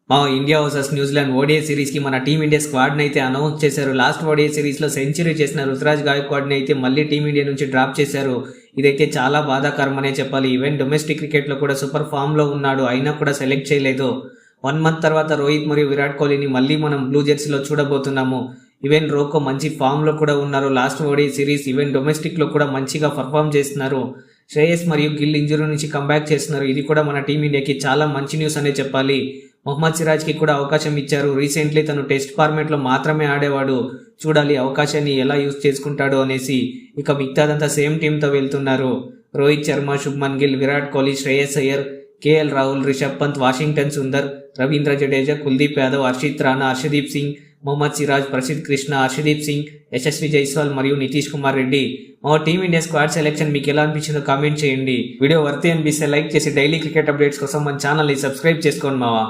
మా India versus New Zealand ODI series కి మన టీమిండియా స్క్వాడ్ ని అయితే అనౌన్స్ చేశారు. లాస్ట్ ఓడిఐ సిరీస్ లో సెంచరీ చేసిన రుతురాజ్ గాయక్వాడ్ ని అయితే మళ్ళీ టీమిండియా నుంచి డ్రాప్ చేశారు. ఇదైతే చాలా బాధాకరమనే చెప్పాలి. ఈవెన్ డొమెస్టిక్ క్రికెట్ లో కూడా సూపర్ ఫామ్ లో ఉన్నాడు, అయినా కూడా సెలెక్ట్ చేయలేదు. 1 మంత్ తర్వాత రోహిత్ మరియు విరాట్ కోహ్లీని మళ్ళీ మనం బ్లూ జెర్సీలో చూడబోతున్నాము. ఈవెన్ రోకో మంచి ఫామ్ లో కూడా ఉన్నారు. Last ODI series even domestic లో కూడా మంచిగా పర్ఫామ్ చేస్తున్నారు. శ్రేయస్ మరియు గిల్ ఇంజరీ నుంచి కంబ్యాక్ చేస్తున్నారు. ఇది కూడా మన టీమిండియాకి చాలా మంచి న్యూస్ అనే చెప్పాలి. మొహమ్మద్ సిరాజ్ కి కూడా అవకాశం ఇచ్చారు. రీసెంట్లీ తను టెస్ట్ ఫార్మాట్ లో మాత్రమే ఆడేవాడు. చూడాలి అవకాశాన్ని ఎలా యూజ్ చేసుకుంటాడు అనేసి. ఇక మిగతాదంతా సేమ్ టీమ్ తో వెళ్తున్నారు. రోహిత్ శర్మ, శుభ్మన్ గిల్, విరాట్ కోహ్లీ, శ్రేయస్ అయ్యర్, కేఎల్ రాహుల్, రిషబ్ పంత్, వాషింగ్టన్ సుందర్, రవీంద్ర జడేజా, కుల్దీప్ యాదవ్, హర్షిత్ రాణా, హర్షదీప్ సింగ్, మొహమ్మద్ సిరాజ్, ప్రసిద్ధ్ కృష్ణ, హర్షదీప్ సింగ్, యశస్వి జైస్వాల్ మరియు నితీష్ కుమార్ రెడ్డి. మా టీమిండియా స్క్వాడ్ సెలెక్షన్ మీకు ఎలా అనిపించిందో కామెంట్ చేయండి. వీడియో వర్తి అనిపిస్తే లైక్ చేసి డైలీ క్రికెట్ అప్డేట్స్ కోసం మన ఛానల్ని సబ్స్క్రైబ్ చేసుకోండి మావా.